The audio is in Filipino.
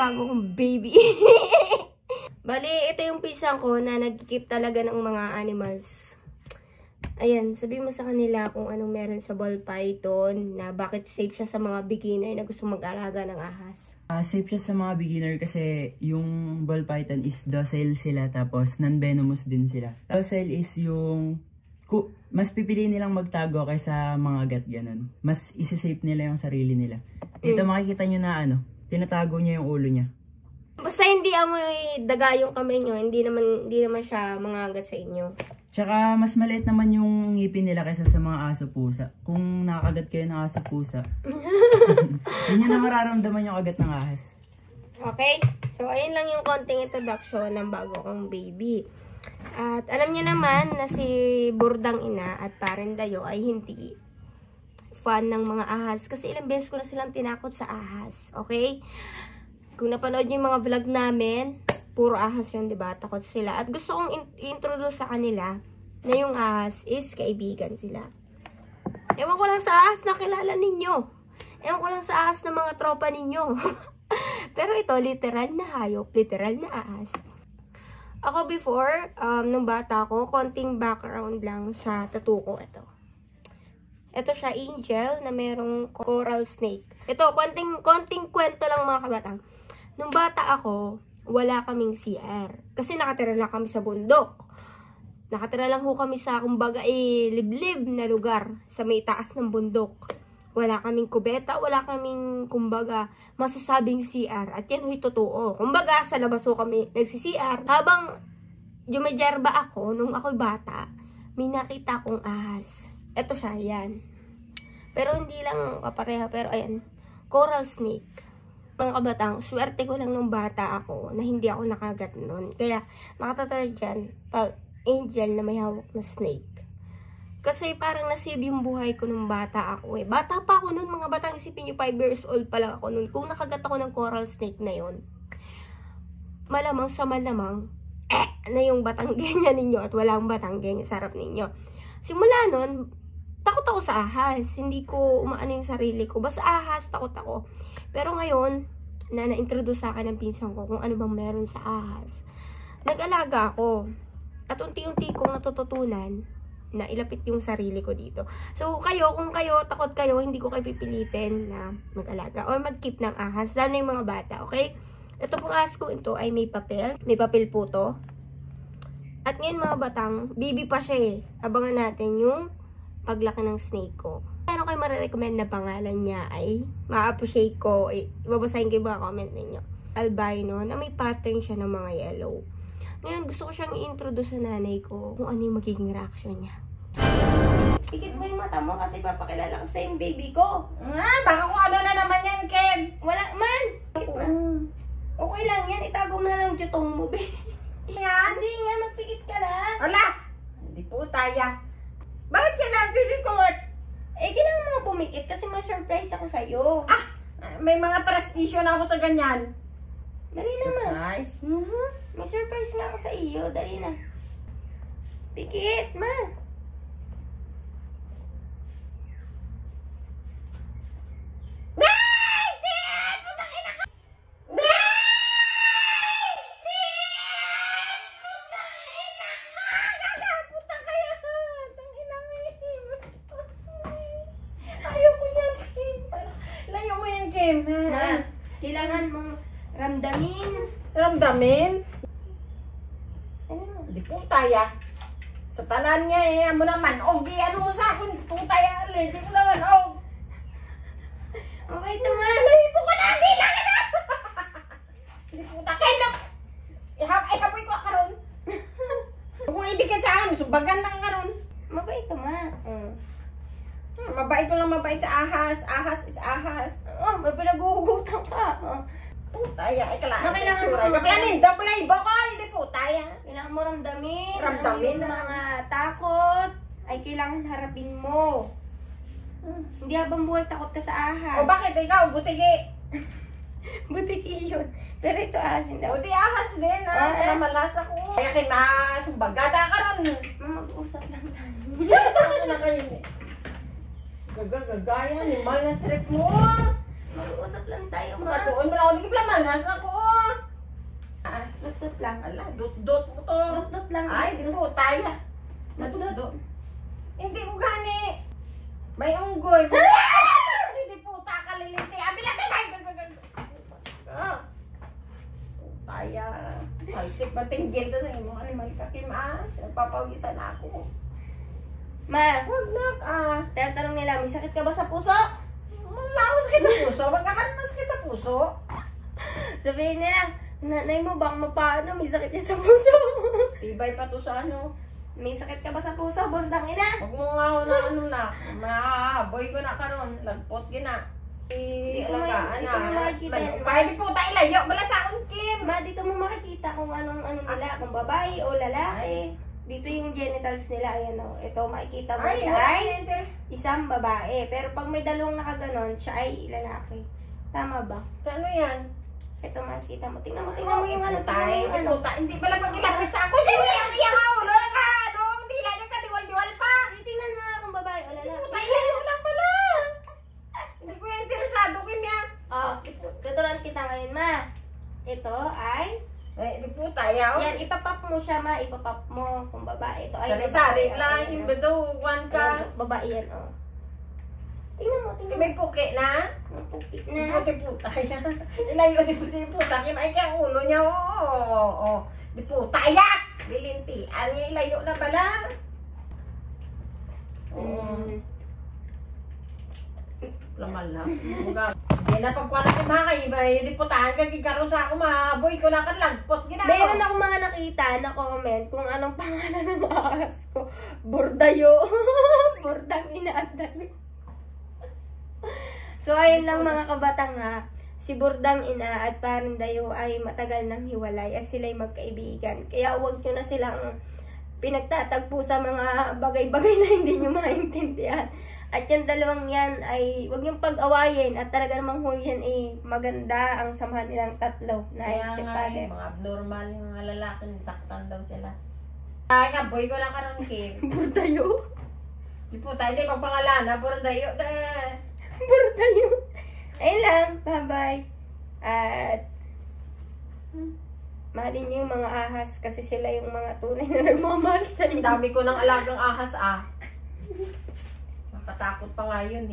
bago kong baby. Bali, ito yung pinsan ko na nag-keep talaga ng mga animals. Ayan, sabihin mo sa kanila kung anong meron sa ball python, na bakit safe siya sa mga beginner na gusto mag-alaga ng ahas. Safe siya sa mga beginner kasi yung ball python is docile sila, tapos non-venomous din sila. Docile is yung mas pipiliin nilang magtago kaysa mga agat ganun. Mas isi-safe nila yung sarili nila. Ito makikita nyo na tinatago niya yung ulo niya. Basta hindi amoy daga yung kamay nyo, hindi naman siya mga agat sa inyo. Tsaka mas maliit naman yung ngipin nila kaysa sa mga aso-pusa. Kung nakakagat kayo ng aso-pusa, hindi nyo na mararamdaman yung agat ng ahas. Okay? So, ayun lang yung konting introduction ng bago kong baby. At alam niyo naman na si Burdang Ina at Parendayo ay hindi fan ng mga ahas. Kasi ilang beses ko na silang tinakot sa ahas. Okay? Kung napanood niyo yung mga vlog namin, puro ahas yun, diba? Takot sila. At gusto kong introduce sa kanila na yung ahas is kaibigan sila. Ewan ko lang sa ahas na kilala ninyo. Ewan ko lang sa ahas na mga tropa ninyo. Pero ito, literal na hayop, literal na ahas. Ako before, nung bata ko, konting background lang sa tattoo ko ito. Ito siya, angel, na merong coral snake. Ito, konting kwento lang mga kabatang. Nung bata ako, wala kaming CR. Kasi nakatira lang kami sa bundok. Nakatira lang ho kami sa, kumbaga, liblib na lugar sa may taas ng bundok. Wala kaming kubeta, wala kaming, kumbaga, masasabing CR. At yan ho'y totoo. Kumbaga, sa labas ho kami nagsi-CR. Habang jumedyarba ako, nung ako'y bata, may nakita akong ahas. Eto siya, yan. Pero hindi lang kapareha, pero ayan, coral snake. Mga kabatang, swerte ko lang nung bata ako na hindi ako nakagat nun. Kaya, nakatatala dyan, angel na may hawak na snake. Kasi parang nasave yung buhay ko nung bata ako eh. Bata pa ako nun, mga batang, isipin nyo, 5 years old pa lang ako nun. Kung nakagat ako ng coral snake na yon, malamang sa malamang, na yung batanggenya ninyo at walang batanggenya sa harap ninyo. Simula nun, takot ako sa ahas. Hindi ko umaano yung sarili ko. Basta ahas, takot ako. Pero ngayon, na-introduce sa akin ng pinsan ko kung ano bang meron sa ahas. Nag-alaga ako. At unti-unti kong natututunan na ilapit yung sarili ko dito. So, kung kayo, takot kayo, hindi ko kayo pipilitin na mag-alaga or mag-keep ng ahas. Lalo na yung mga bata, okay? Ito pong ahas ko, ito ay may papel. May papel po to. At ngayon mga batang, baby pa siya eh. Abangan natin yung paglaki ng snake ko. Ano kayo marirecommend na pangalan niya ay ma-appreciate ko. Ibabasahin ko yung mga comment ninyo. Albino, na may pattern siya ng mga yellow. Ngayon, gusto ko siyang i-introduce sa nanay ko kung ano yung magiging reaction niya. Ikit mo yung mata mo kasi papakilala ko sa yung baby ko. Baka kung ano na naman yan, Ken. Wala man. Okay lang yan. Itago mo na lang jutong mo, baby. Yan? Hindi nga, magpikit ka lang. Wala. Hindi po taya. Bakit ka lang pinikot? Kailangan mo pumikit kasi ma-surprise ako sa'yo. May mga trust issue na ako sa ganyan. Dali naman. Surprise. May surprise nga ako sa iyo. Dali na. Pikit, ma. Kailangan mong ramdamin. Ramdamin? Ano? Hindi po taya. Sa tanan niya eh, amo naman. Ano mo sa akin? Hindi po taya. Allergic mo naman. Okay, tama. Alahin po ka na. Hindi lang na. Hindi po taya. Ihapoy ko karon. Kung idikit sa akin, subagan lang karon. Mabait tama. Mabait ko lang mabait sa ahas. Ahas is ahas. May pinaguhugutan ka. Putaya, ay kailangan Na kailangan tsura. mo- Kaplanin, double bako, hindi putaya. Kailangan mo ramdamin. Ramdamin Ang na. mga takot ay kailangan harapin mo. Hindi habang buhay takot ka sa ahas. O bakit ikaw, butigi? Butiki yun. Pero ito asin daw. O di ahas din, para malasa ko. Kaya kay sumbagada ka ron. Mag-usap lang tayo. Ano na kayo eh? Gagaya, limal na trip mo. Mag-uusap lang tayo, ma. Matuon mo lang ako. Hindi ka malas ako. Dot-dot lang. Ala, dot-dot mo to. Dot-dot lang. Ay, di po, tayo. Dot-dot. Hindi ko gani. May unggoy. Hindi po, takalilinti. Abilang tayo. Taya. Ay, sip matinggil to sa imong animal kakim, Nagpapawisan ako. Ma, Huwag na, tatanong nila, may sakit ka ba sa puso? Wala ako sakit sa puso. Wag ka masakit sa puso. Sabihin nila, nanay mo baka mapaano, may sakit niya sa puso. Tibay pa to sa ano. May sakit ka ba sa puso, bundang ina? Huwag mo nga ako na ano na. Boy ko na karon. Lagpot gina. Hindi ko makikita yan. Pwede po tayo layo. Bala sa akong Kim. Ma, dito mo makikita kung anong nila, kung babae o lalaki. Dito yung genitals nila, ayan o. Ito, makikita mo Ay, siya wala ay enter. isang babae. Pero pag may dalawang nakaganon, siya ay lalaki. Tama ba? Sa ano yan? Ito, makikita mo. Tingnan mo yung ano. Tingnan mo Tayo. yung ano. Hindi pala pag ilapit sa ako. Hindi mo yung iyang ulo ka. Nung dila niya ka, diwal-diwal pa. Tingnan mo nga kung babae o lalaki. Tayo layo lang pala. Hindi ko yung interesado, Kim, yan. Tuturuan kita ngayon, ma. Ito ay... Di po tayo. Yan, ipapap mo siya, ma. Ipapap mo kung babae. Ito ay Sari-sari babae. lang. Ayan, Yung oh. bedowan ka. Ayan, babae yan, o. Tingnan mo. May puki na. Pupit Di na. puti puta yan. Ilayo di puta. Kim ay kaya ulo niya. Oo. Di puta. Yak! Bilinti. Ano yung ilayo na pala? Lamal lang. Yan na pagkuha natin mga kaiba. Yung di putahan ka gikaroon sa ako. Maboy ko na kan lagpot. Meron ako mga nakita na comment kung anong pangalan ng ahas ko. Bordayo. Bordang inaandali. So, ayun lang mga kabatang ha. Si Bordang Ina at Parindayo ay matagal nang hiwalay at sila'y magkaibigan. Kaya huwag nyo na silang pinagtatagpo sa mga bagay-bagay na hindi nyo maintindihan. At yung dalawang yan ay huwag niyong pag-awayin at talaga namang yan ay maganda ang samahan nilang tatlo na Kaya nga stepfather. mga abnormal yung mga lalaki. Saktan daw sila. Ay, aboy ko na karoon, Kim. Bordayo? Di puta. Hindi pagpangalan. Dayo. Bordayo. Ayun lang. Bye-bye. At mahalin niyo yung mga ahas kasi sila yung mga tunay na nagmamahal sa Ang inyo. dami ko ng alagang ahas, Nakatakot pa nga yun,